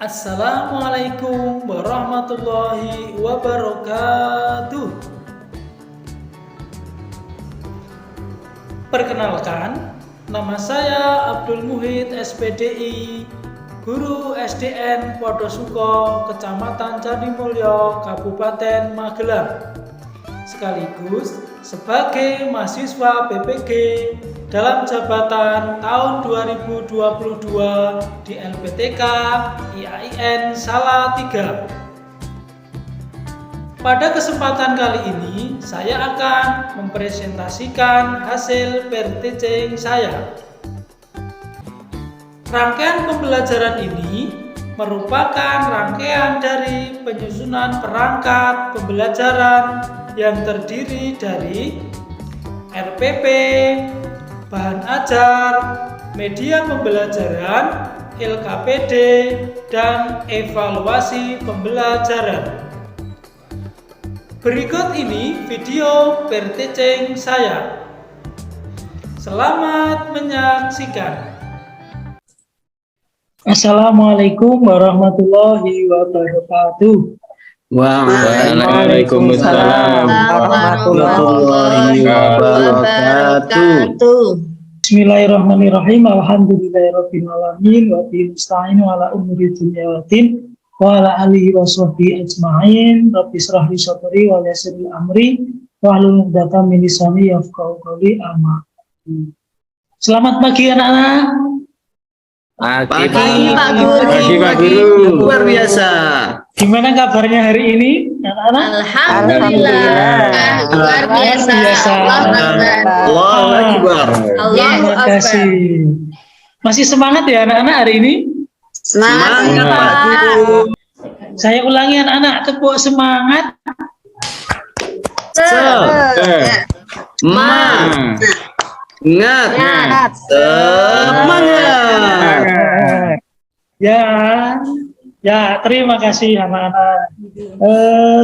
Assalamualaikum warahmatullahi wabarakatuh. Perkenalkan, nama saya Abdul Muhid SPDI, Guru SDN Podosuko, Kecamatan Candimulyo, Kabupaten Magelang, sekaligus sebagai mahasiswa BPG dalam jabatan tahun 2022 di LPTK IAIN Salatiga. Pada kesempatan kali ini, saya akan mempresentasikan hasil perteaching saya. Rangkaian pembelajaran ini merupakan rangkaian dari penyusunan perangkat pembelajaran yang terdiri dari RPP, bahan ajar, media pembelajaran, LKPD, dan evaluasi pembelajaran. Berikut ini video perteaching saya. Selamat menyaksikan. Assalamualaikum warahmatullahi wabarakatuh. Waalaikumsalam warahmatullahi wabarakatuh. Bismillahirrahmanirrahim. Alhamdulillahirabbil alamin wa bihi nasta'inu ala umuri dunya waddin wa ala alihi wa sahbihi ajma'in. Rabbi shrah li sadri wa yassir li amri wa hlul 'uqdatam min lisani yafqahu qawli. Amin. Selamat pagi anak-anak. Pagi Pak Guru. Luar biasa. Gimana kabarnya hari ini, anak-anak? Alhamdulillah. Luar biasa. Allahu Akbar. Terima kasih. Masih semangat ya anak-anak hari ini? Semangat, Pak Guru. Saya ulangi anak-anak, tepuk semangat. Semangat. Semangat. Ya, terima kasih anak-anak.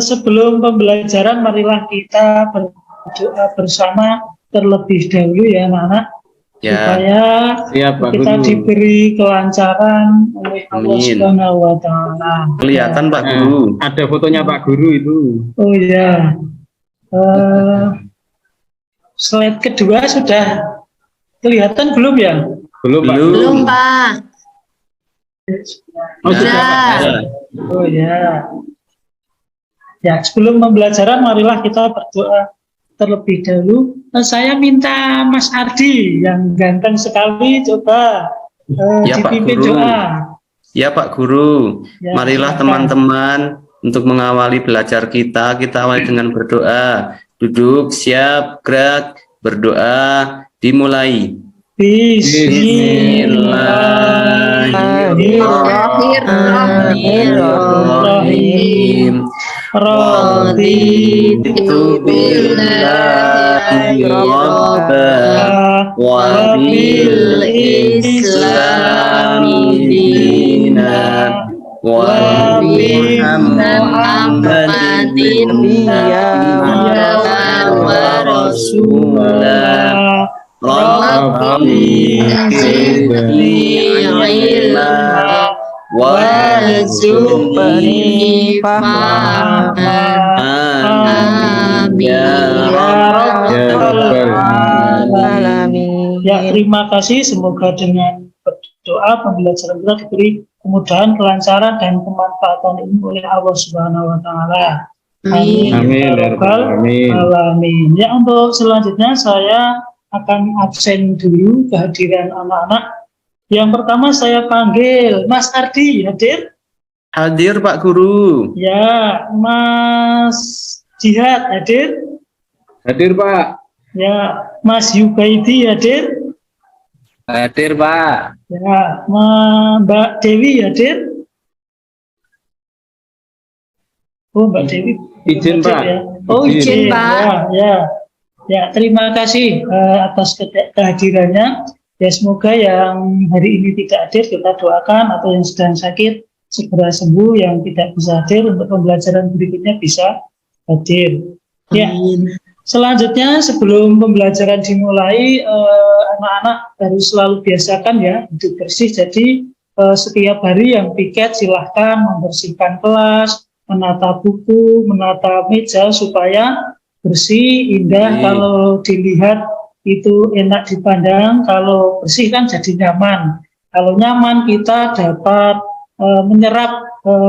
Sebelum pembelajaran, marilah kita berdoa bersama terlebih dahulu ya anak-anak. Supaya kita diberi kelancaran oleh Allah Subhanahu wa Ta'ala. Kelihatan Pak Guru. Ada fotonya Pak Guru itu. Oh ya. Slide kedua sudah kelihatan belum ya? Belum Pak. Belum, Pak. Oh, Sudah. Oh ya. Ya, sebelum pembelajaran marilah kita berdoa terlebih dahulu. Saya minta Mas Ardi yang ganteng sekali coba Ya, Pak dipimpin Guru. doa. Ya Pak Guru. Ya, Marilah silakan. teman-teman untuk mengawali belajar kita awali dengan berdoa. Duduk, siap, gerak, berdoa, dimulai. Bismillahirrahmanirrahim. Raditu billahi rabban wa bil islami dinan wa bi Muhammadin nabiyyan wa rasulan. Rabbi zidni ilma warzuqni fahma. Amin ya rabbal alamin. Ya, terima kasih. Semoga dengan berdoa pembelajaran kita diberi kemudahan, kelancaran, dan kemanfaatan ini oleh Allah Subhanahu wa Ta'ala. Amin. Amin. Ya rabbal Amin. alamin. Ya, untuk selanjutnya saya akan absen dulu kehadiran anak-anak. Yang pertama saya panggil Mas Ardi, hadir? Hadir Pak Guru. Ya, Mas Jihad, hadir? Hadir Pak. Ya, Mas Yubaidi, hadir? Hadir Pak. Ya, Mbak Dewi, hadir? Oh, Mbak Dewi. Izin hadir, Pak. ya. Oh, Izin, izin, Pak. Ya, terima kasih atas kehadirannya. Ya, semoga yang hari ini tidak hadir kita doakan, atau yang sedang sakit segera sembuh, yang tidak bisa hadir untuk pembelajaran berikutnya bisa hadir. Ya, selanjutnya sebelum pembelajaran dimulai, anak-anak harus selalu biasakan ya hidup bersih. Jadi setiap hari yang piket silahkan membersihkan kelas, menata buku, menata meja supaya bersih, indah. Kalau dilihat itu enak dipandang, kalau bersih kan jadi nyaman. Kalau nyaman kita dapat menyerap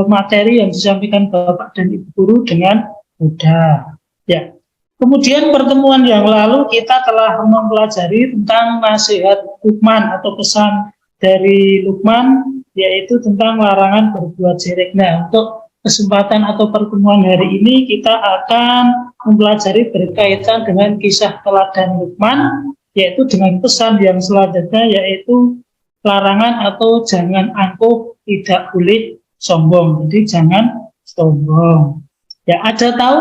materi yang disampaikan Bapak dan Ibu Guru dengan mudah. Ya. Kemudian pertemuan yang lalu kita telah mempelajari tentang nasihat Luqman atau pesan dari Luqman, yaitu tentang larangan berbuat syirik. Nah, untuk kesempatan atau pertemuan hari ini kita akan mempelajari berkaitan dengan kisah teladan Luqman, yaitu dengan pesan yang selanjutnya, yaitu larangan atau jangan angkuh, tidak boleh sombong. Jadi jangan sombong. Ya, ada tahu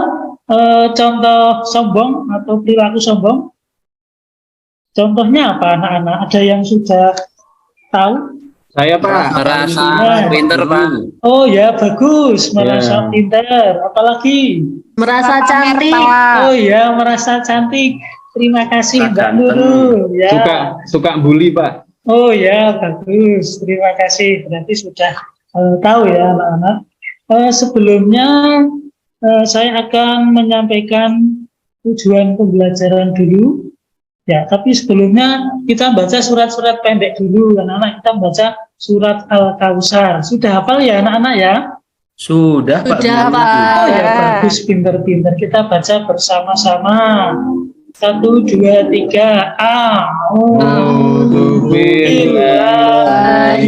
contoh sombong atau perilaku sombong? Contohnya apa anak-anak? Ada yang sudah tahu? Saya Pak. Merasa Ya. pinter Pak. Oh ya, bagus, merasa Ya. pintar. Apalagi? Merasa cantik. Oh ya, merasa cantik. Terima kasih Merasa Mbak ganteng. Nurul. Ya. Suka bully Pak. Oh ya, bagus. Terima kasih. Berarti sudah tahu ya anak-anak. Sebelumnya saya akan menyampaikan tujuan pembelajaran dulu. Ya, tapi sebelumnya kita baca surat-surat pendek dulu, anak-anak. Kita baca surat Al-Kausar. Sudah hafal ya anak-anak ya? Sudah Pak Sudah, Guru. Pak. Oh ya, bagus, pinter-pinter. Kita baca bersama-sama. 1, 2, 3. A'udzu billahi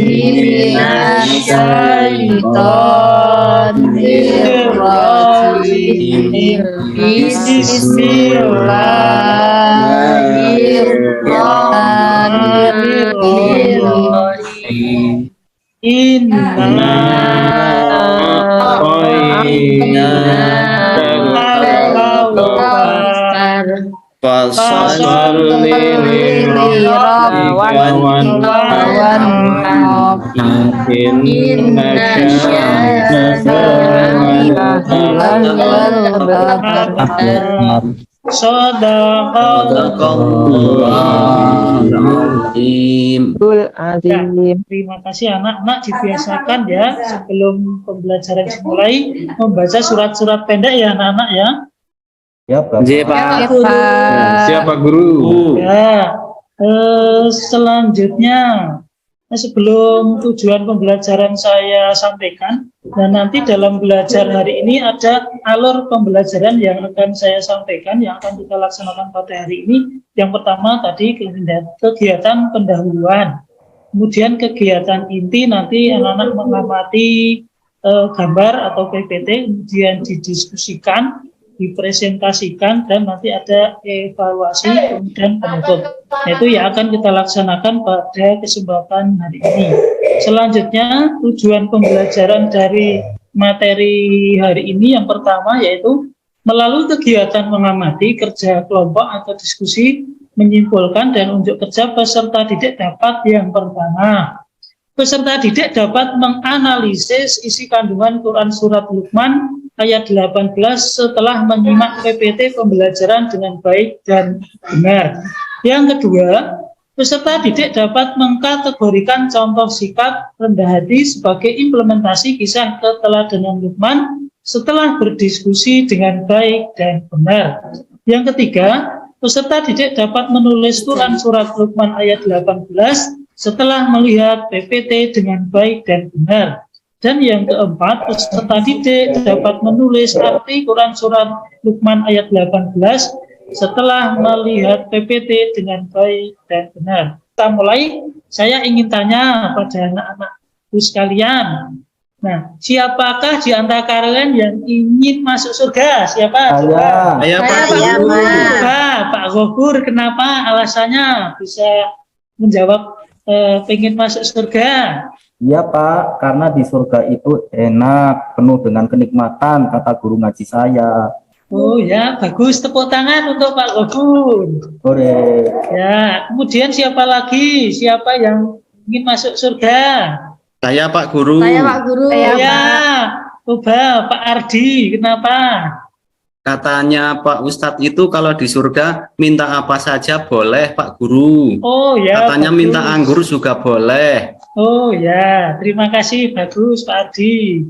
minasyaitonir Bismillahirrahmanirrahim. Inna Terima kasih anak-anak, dibiasakan ya sebelum pembelajaran dimulai membaca surat-surat pendek ya anak-anak ya. Ya Pak. Siapa Guru? Ya, selanjutnya sebelum tujuan pembelajaran saya sampaikan, dan nanti dalam belajar hari ini ada alur pembelajaran yang akan saya sampaikan, yang akan kita laksanakan pada hari ini. Yang pertama tadi kegiatan pendahuluan, kemudian kegiatan inti nanti anak-anak mengamati gambar atau PPT, kemudian didiskusikan, dipresentasikan, dan nanti ada evaluasi, kemudian penutup. Itu yang akan kita laksanakan pada kesempatan hari ini. Selanjutnya, tujuan pembelajaran dari materi hari ini yang pertama yaitu melalui kegiatan mengamati, kerja kelompok atau diskusi, menyimpulkan dan unjuk kerja peserta didik dapat yang pertama. Peserta didik dapat menganalisis isi kandungan Quran Surat Luqman ayat 18 setelah menyimak PPT pembelajaran dengan baik dan benar. Yang kedua, peserta didik dapat mengkategorikan contoh sikap rendah hati sebagai implementasi kisah keteladanan Luqman setelah berdiskusi dengan baik dan benar. Yang ketiga, peserta didik dapat menulis Quran Surat Luqman ayat 18 setelah melihat PPT dengan baik dan benar. Dan yang keempat, peserta didik dapat menulis arti Quran Surat Luqman ayat 18 setelah melihat PPT dengan baik dan benar. Kita mulai, saya ingin tanya pada anak-anak sekalian. Nah, siapakah di antara kalian yang ingin masuk surga? Siapa? Saya Pak Saya, Guru. Pak Gofur, kenapa alasannya bisa menjawab pengen masuk surga? Iya Pak, karena di surga itu enak, penuh dengan kenikmatan, kata guru ngaji saya. Oh ya, bagus. Tepuk tangan untuk Pak Gofur. Sore. Ya, kemudian siapa lagi? Siapa yang ingin masuk surga? Saya Pak Guru. Saya Pak Guru. Oh ya, coba Pak Ardi, kenapa? Katanya Pak Ustadz itu kalau di surga minta apa saja boleh Pak Guru. Oh ya, Katanya bagus. minta anggur juga boleh. Oh ya, terima kasih, bagus Pak Ardi.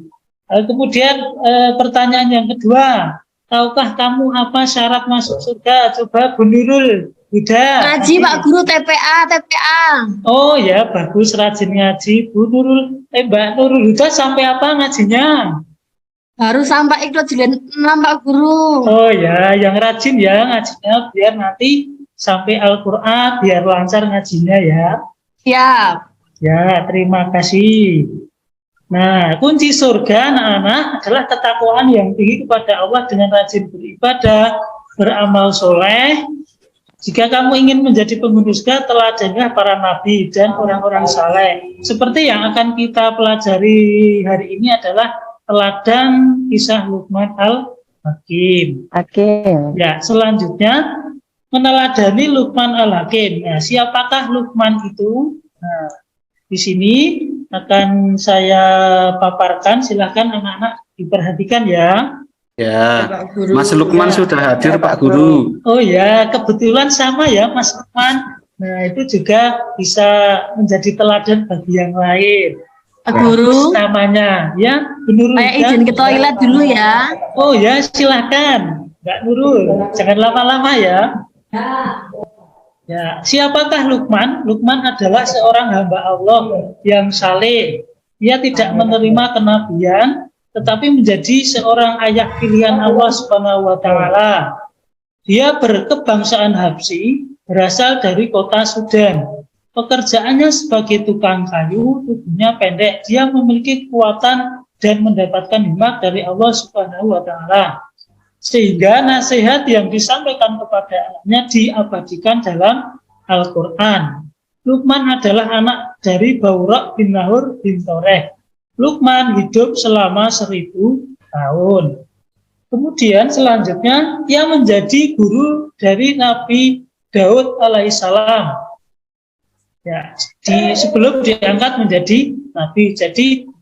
Kemudian pertanyaan yang kedua, tahukah kamu apa syarat masuk surga? Coba Bu Nurul, Huda. Ngaji Pak Guru TPA. Oh ya, bagus, rajin ngaji Bu Nurul. Mbak Nurul Huda sampai apa ngajinya? Baru sampai Iqra jilid 6 Pak Guru. Oh ya, yang rajin ya ngajinya biar nanti sampai Al-Quran, biar lancar ngajinya ya. Siap. Ya, terima kasih. Nah, kunci surga anak-anak adalah ketakwaan yang tinggi kepada Allah dengan rajin beribadah, beramal soleh. Jika kamu ingin menjadi penghuni surga, teladanlah para nabi dan orang-orang saleh. Seperti yang akan kita pelajari hari ini adalah teladan kisah Luqman al-Hakim. Ya, selanjutnya meneladani Luqman al-Hakim. Nah, siapakah Luqman itu? Nah, di sini akan saya paparkan, silahkan anak-anak diperhatikan ya. Ya, Pak Guru. Mas Lukman Ya. sudah hadir Pak Guru. Oh ya, kebetulan sama ya Mas Lukman. Nah, itu juga bisa menjadi teladan bagi yang lain. Pak Guru, Namanya ya, Bu Nurul. saya izin ke toilet dulu ya. Oh ya, silahkan Mbak Nurul, jangan lama-lama ya. Ya, siapakah Luqman? Luqman adalah seorang hamba Allah yang saleh. Dia tidak menerima kenabian, tetapi menjadi seorang ayah pilihan Allah Subhanahu wa taala. Dia berkebangsaan Habsyi, berasal dari kota Sudan. Pekerjaannya sebagai tukang kayu, tubuhnya pendek. Dia memiliki kekuatan dan mendapatkan hikmat dari Allah Subhanahu wa taala. Sehingga nasihat yang disampaikan kepada anaknya diabadikan dalam Al-Quran. Luqman adalah anak dari Bauraq bin Nahur bin Toreh. Luqman hidup selama 1000 tahun. Kemudian selanjutnya ia menjadi guru dari Nabi Daud alaihissalam. Ya, sebelum diangkat menjadi nabi. Jadi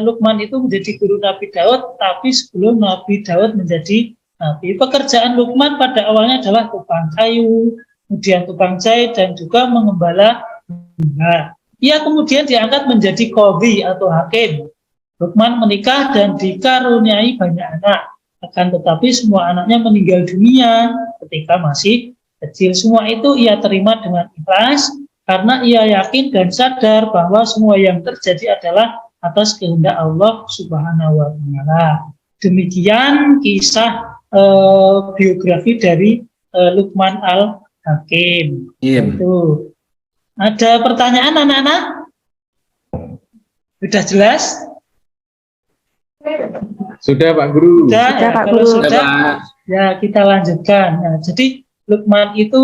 Luqman itu menjadi guru Nabi Daud, tapi sebelum Nabi Daud menjadi nabi. Pekerjaan Luqman pada awalnya adalah tukang kayu, kemudian tukang jahit, dan juga mengembala domba. Ia kemudian diangkat menjadi qadhi atau hakim. Luqman menikah dan dikaruniai banyak anak. Akan tetapi semua anaknya meninggal dunia ketika masih kecil. Semua itu ia terima dengan ikhlas, karena ia yakin dan sadar bahwa semua yang terjadi adalah atas kehendak Allah Subhanahu wa taala. Demikian kisah biografi dari Luqman al-Hakim. Itu. Ada pertanyaan anak-anak? Sudah jelas? Sudah Pak Guru. Sudah, ya, Pak kalau Guru. sudah, ya kita lanjutkan. Nah, jadi Luqman itu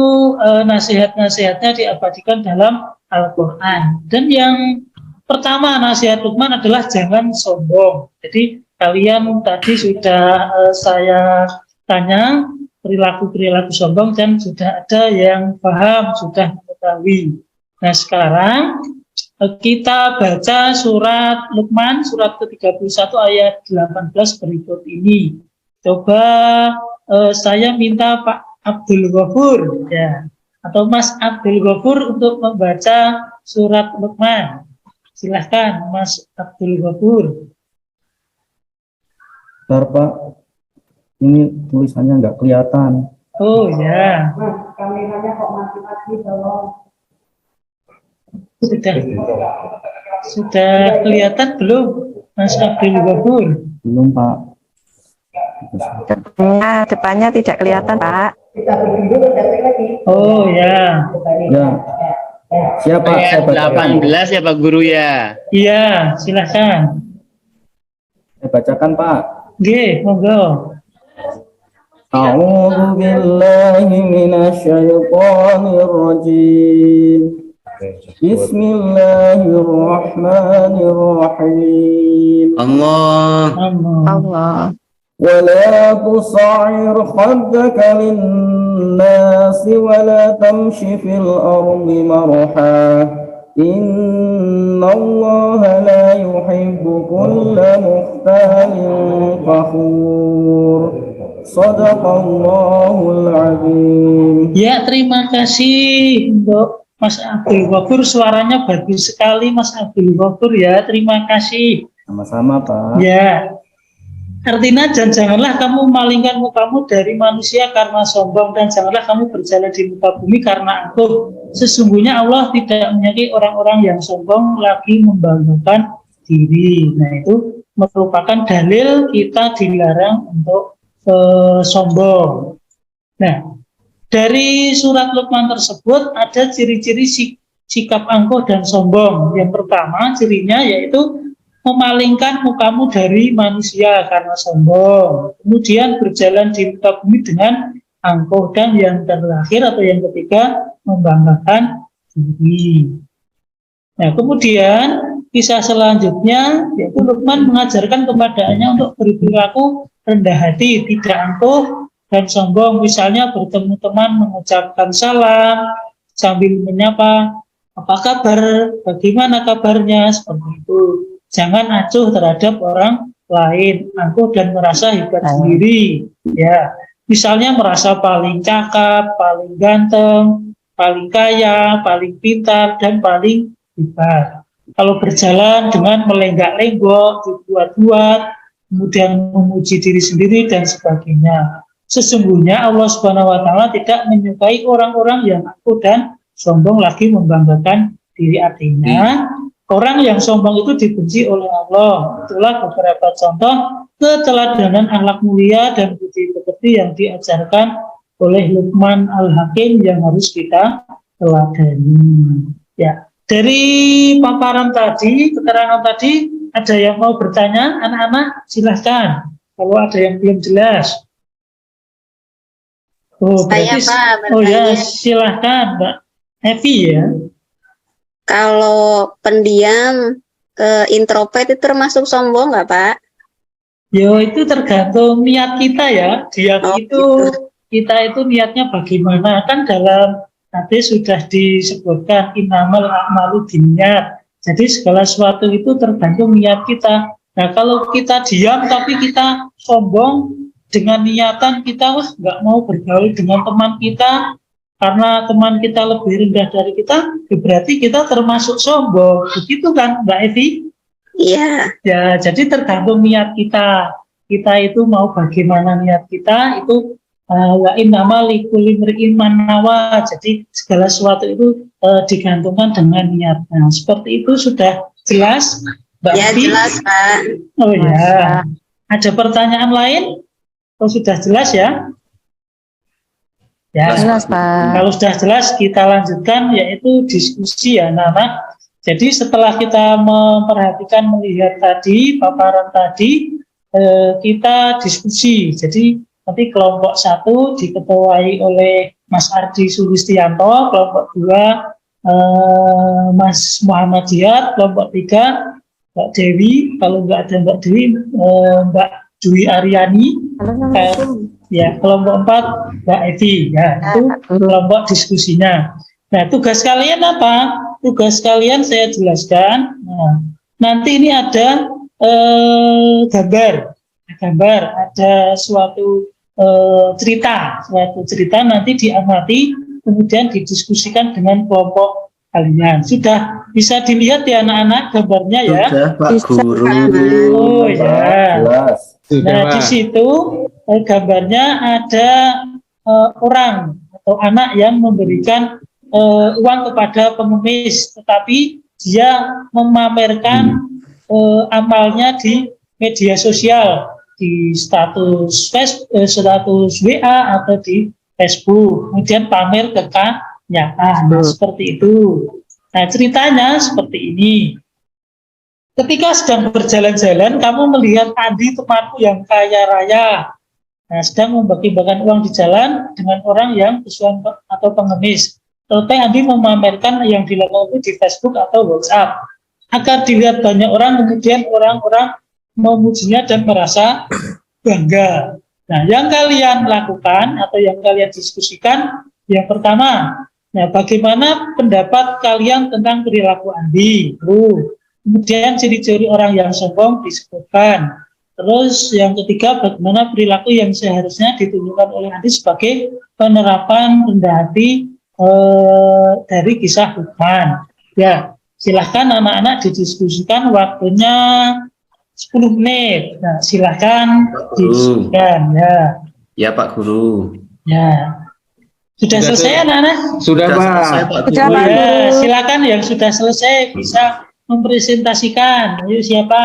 nasihat-nasihatnya diabadikan dalam Al-Quran. Dan yang pertama nasihat Luqman adalah jangan sombong. Jadi kalian tadi sudah saya tanya perilaku-perilaku sombong dan sudah ada yang paham, sudah mengetahui. Nah sekarang kita baca surat Luqman, surat ke-31 ayat 18 berikut ini. Coba saya minta Pak Abdul Ghafur ya, atau Mas Abdul Ghafur untuk membaca surat Luqman. Silahkan Mas Abdul Ghafur. Bentar Pak, ini tulisannya nggak kelihatan. Oh ya. Sudah kelihatan belum Mas Abdul Ghafur? Belum Pak. Depannya tidak kelihatan, Pak. Oh ya. Ya. Siapa? Ayat 18 ya Pak Guru ya. Iya, silahkan. Saya bacakan Pak. Oke, monggo. A'udzu billahi minasyaitonir rajim. Bismillahirrahmanirrahim. Allah. Allah. ولا تصعر خدك للناس ولا تمش في الأرض مرحا إن الله لا يحب كل مختال فخور صدق الله العظيم. Ya, terima kasih untuk Mas Abdul Ghafur, suaranya bagus sekali Mas Abdul Ghafur ya, terima kasih. Sama-sama Pak. Ya, artinya janganlah kamu memalingkan mukamu dari manusia karena sombong, dan janganlah kamu berjalan di muka bumi karena angkuh. Sesungguhnya Allah tidak menyukai orang-orang yang sombong lagi membanggakan diri. Nah, itu merupakan dalil kita dilarang untuk sombong. Nah, dari surat Luqman tersebut ada ciri-ciri sikap angkuh dan sombong. Yang pertama cirinya yaitu memalingkan mukamu dari manusia karena sombong. Kemudian berjalan di muka bumi dengan angkuh. Dan yang terakhir atau yang ketiga, membanggakan diri. Nah, kemudian kisah selanjutnya yaitu Luqman mengajarkan kepadanya untuk berperilaku rendah hati, tidak angkuh dan sombong. Misalnya bertemu teman mengucapkan salam sambil menyapa, apa kabar, bagaimana kabarnya, seperti itu. Jangan acuh terhadap orang lain, angkuh dan merasa hebat sendiri. Ya, misalnya merasa paling cakap, paling ganteng, paling kaya, paling pintar, dan paling hebat. Kalau berjalan dengan melenggak-lenggok, dibuat-buat, kemudian memuji diri sendiri dan sebagainya. Sesungguhnya Allah Subhanahu wa Ta'ala tidak menyukai orang-orang yang angkuh dan sombong lagi membanggakan diri. Artinya orang yang sombong itu dibenci oleh Allah. Itulah beberapa contoh keteladanan akhlak mulia dan budi pekerti yang diajarkan oleh Luqman Al-Hakim yang harus kita teladani. Ya, dari paparan tadi, keterangan tadi, ada yang mau bertanya? Anak-anak silahkan. Kalau ada yang belum jelas. Oh, Saya berarti, Pak oh ya, bertanya, silahkan Mbak Evi ya. kalau pendiam introvert itu termasuk sombong nggak Pak? Yo, itu tergantung niat kita ya. Dia Oh, itu kita itu niatnya bagaimana, kan dalam hadis sudah disebutkan innamal a'malu binniyat. Jadi segala sesuatu itu tergantung niat kita. Nah, kalau kita diam tapi kita sombong dengan niatan kita nggak mau bergaul dengan teman kita karena teman kita lebih rendah dari kita, ya berarti kita termasuk sombong. Begitu kan Mbak Evi? Iya. Ya, jadi tergantung niat kita. Kita itu mau bagaimana niat kita itu wa innamal likulli imri'in ma nawa. Jadi segala sesuatu itu digantungkan dengan niat. Nah, seperti itu sudah jelas, Mbak Ya Evi? jelas Pak. Oh ya. Ada pertanyaan lain? Oh, sudah jelas ya? Ya. Jelas, Pak. Kalau sudah jelas kita lanjutkan yaitu diskusi ya anak-anak. Jadi setelah kita memperhatikan, melihat tadi paparan tadi, kita diskusi. Jadi nanti kelompok 1 diketuai oleh Mas Ardi Sulistianto, kelompok 2 Mas Muhammad Diat, kelompok 3 Mbak Dewi, kalau nggak ada Mbak Dewi, Mbak Dwi Aryani, ya kelompok 4 Mbak Evi, ya itu kelompok diskusinya. Nah, tugas kalian apa? Tugas kalian saya jelaskan. Nah, nanti ini ada gambar, ada suatu suatu cerita nanti diamati, kemudian didiskusikan dengan kelompok kalian. Sudah bisa dilihat ya anak-anak gambarnya ya? Sudah Pak Guru. Oh ya. Jelas. Nah, di situ gambarnya ada orang atau anak yang memberikan uang kepada pengemis, tetapi dia memamerkan amalnya di media sosial, di status status WA atau di Facebook, kemudian pamer ke nyata. Nah, seperti itu. Nah, ceritanya seperti ini. Ketika sedang berjalan-jalan, kamu melihat Andi temanmu yang kaya raya, nah, sedang membagi-bagikan uang di jalan dengan orang yang kesusahan atau pengemis. Tetapi Andi memamerkan yang dilakukan itu di Facebook atau WhatsApp agar dilihat banyak orang, kemudian orang-orang memujinya dan merasa bangga. Nah, yang kalian lakukan atau yang kalian diskusikan, yang pertama, nah, bagaimana pendapat kalian tentang perilaku Andi? Kemudian ciri-ciri orang yang sombong disebutkan. Terus yang ketiga, bagaimana perilaku yang seharusnya ditunjukkan oleh Andi sebagai penerapan rendah hati dari kisah Luqman. Ya, silahkan anak-anak didiskusikan, waktunya 10 menit. Nah, silahkan didiskusikan ya. Ya Pak Guru. Ya. Sudah selesai anak-anak? Sudah Pak. selesai, Pak Sudah, Guru. Pak. Ya, silakan yang sudah selesai bisa mempresentasikan. Ayo siapa?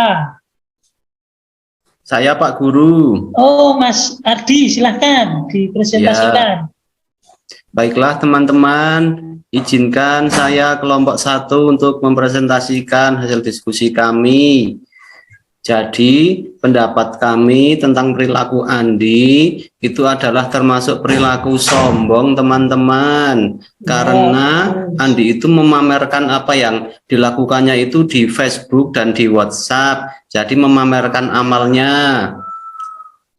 Saya Pak Guru. Oh, Mas Ardi, silahkan dipresentasikan. Baiklah teman-teman, izinkan saya kelompok 1 untuk mempresentasikan hasil diskusi kami. Jadi pendapat kami tentang perilaku Andi itu adalah termasuk perilaku sombong teman-teman. Karena Andi itu memamerkan apa yang dilakukannya itu di Facebook dan di WhatsApp. Jadi memamerkan amalnya.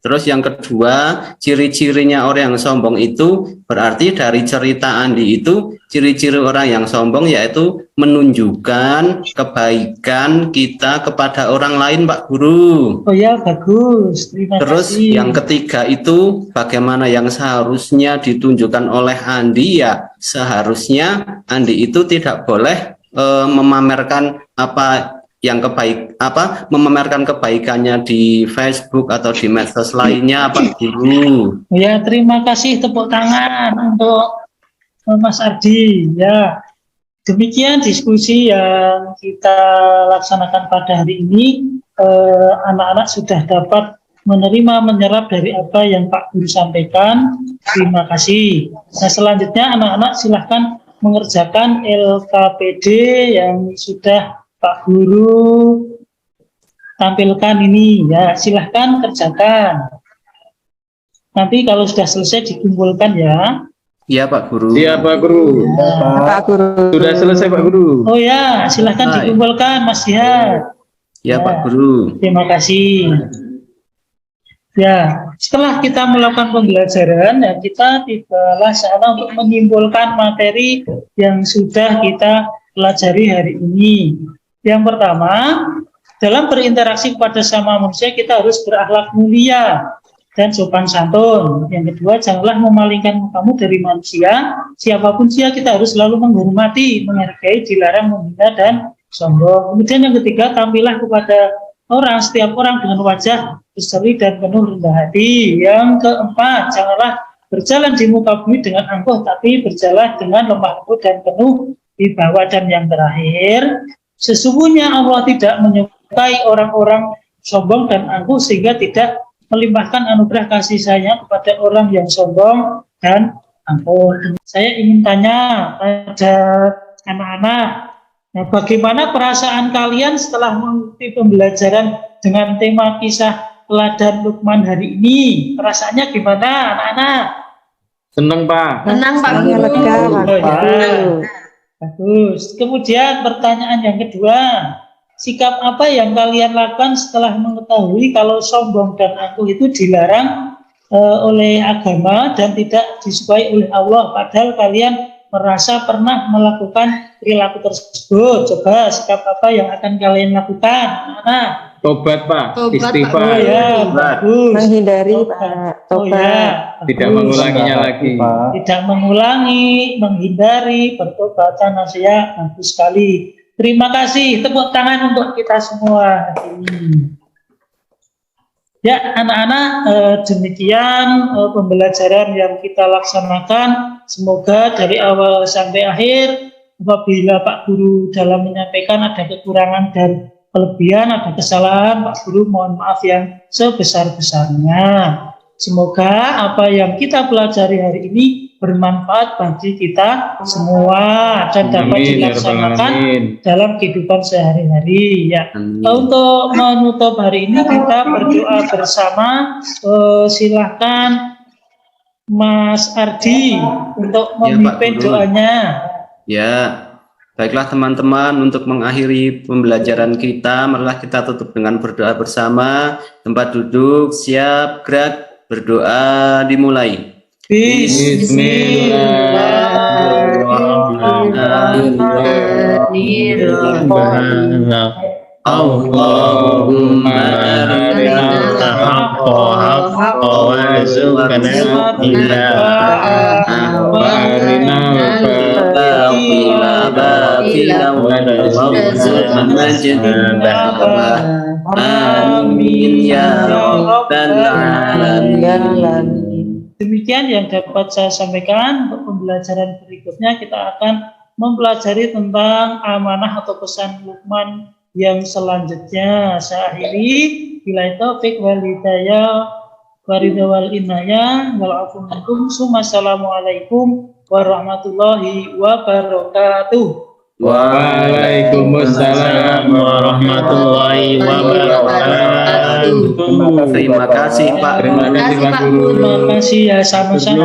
Terus yang kedua, ciri-cirinya orang yang sombong itu berarti dari cerita Andi itu, ciri-ciri orang yang sombong yaitu menunjukkan kebaikan kita kepada orang lain, Pak Guru. Oh ya, bagus. Terima Terus kasih. yang ketiga itu bagaimana yang seharusnya ditunjukkan oleh Andi, ya seharusnya Andi itu tidak boleh memamerkan memamerkan kebaikannya di Facebook atau di medsos lainnya, Pak Guru. Ya, terima kasih, tepuk tangan untuk Mas Ardi. Ya, demikian diskusi yang kita laksanakan pada hari ini. Anak-anak sudah dapat menyerap dari apa yang Pak Guru sampaikan. Terima kasih. Nah, selanjutnya anak-anak silahkan mengerjakan LKPD yang sudah Pak Guru tampilkan ini, ya silahkan kerjakan. Nanti kalau sudah selesai dikumpulkan ya. Iya Pak Guru. Iya Pak Guru. Pak Guru. Sudah selesai Pak Guru. Oh ya, silahkan Baik. dikumpulkan Mas Jihad. Ya Pak Guru. Terima kasih. Ya, setelah kita melakukan pembelajaran, ya kita tibalah saatnya untuk menyimpulkan materi yang sudah kita pelajari hari ini. Yang pertama, dalam berinteraksi kepada sama manusia kita harus berakhlak mulia dan sopan santun. Yang kedua, janganlah memalingkan kamu dari manusia. Siapapun dia kita harus selalu menghormati, menghargai, dilarang menghina dan sombong. Kemudian yang ketiga, tampillah kepada setiap orang dengan wajah berseri dan penuh rendah hati. Yang keempat, janganlah berjalan di muka bumi dengan angkuh, tapi berjalan dengan lemah lembut dan penuh wibawa. Dan yang terakhir, sesungguhnya Allah tidak menyukai orang-orang sombong dan angkuh, sehingga tidak melimpahkan anugerah kasih sayang kepada orang yang sombong dan angkuh. Saya ingin tanya pada anak-anak, nah, bagaimana perasaan kalian setelah mengikuti pembelajaran dengan tema kisah teladan Luqman hari ini? Perasaannya gimana anak-anak? Senang Pak. Tenang Pak Saya Guru. lega, Pak Oh, ya. Guru. Bagus. Kemudian pertanyaan yang kedua, sikap apa yang kalian lakukan setelah mengetahui kalau sombong dan angkuh itu dilarang oleh agama dan tidak disukai oleh Allah, padahal kalian merasa pernah melakukan perilaku tersebut? Coba sikap apa yang akan kalian lakukan, anak-anak? Tobat Pak. Tobat, Pak. Oh Istighfar. ya, bagus. Menghindari, Tobat. Pak. Oh Tobat. ya, Tidak bagus. mengulanginya lagi. Pak. Tidak mengulangi, menghindari, bertobatan, nasihat, bagus sekali. Terima kasih, tepuk tangan untuk kita semua hari ini. Ya, anak-anak, demikian pembelajaran yang kita laksanakan. Semoga dari awal sampai akhir, apabila Pak Guru dalam menyampaikan ada kekurangan dan kelebihan, ada kesalahan, Pak Guru mohon maaf yang sebesar-besarnya. Semoga apa yang kita pelajari hari ini bermanfaat bagi kita semua dan dapat Amin, ya Rabbal dilaksanakan Alamin. dalam kehidupan sehari-hari. Ya, Amin. untuk menutup hari ini kita berdoa bersama. Silahkan Mas Ardi untuk memimpin Guru. doanya. Ya, baiklah teman-teman, untuk mengakhiri pembelajaran kita, marilah kita tutup dengan berdoa bersama. Tempat duduk, siap, gerak, berdoa dimulai. Allahumma arinal haqqa haqqa warzuqna ittiba'ah وأرنا Amin ya rabbal alamin. Demikian yang dapat saya sampaikan. Untuk pembelajaran berikutnya kita akan mempelajari tentang amanah atau pesan Luqman yang selanjutnya. Saya akhiri, billahi taufik wal hidayah, waridha wal inayah, wal afu minkum. Assalamualaikum warahmatullahi wabarakatuh. Waalaikumsalam warahmatullahi wabarakatuh. Terima kasih Pak. Terima kasih Pak Guru. Terima kasih ya, sama-sama.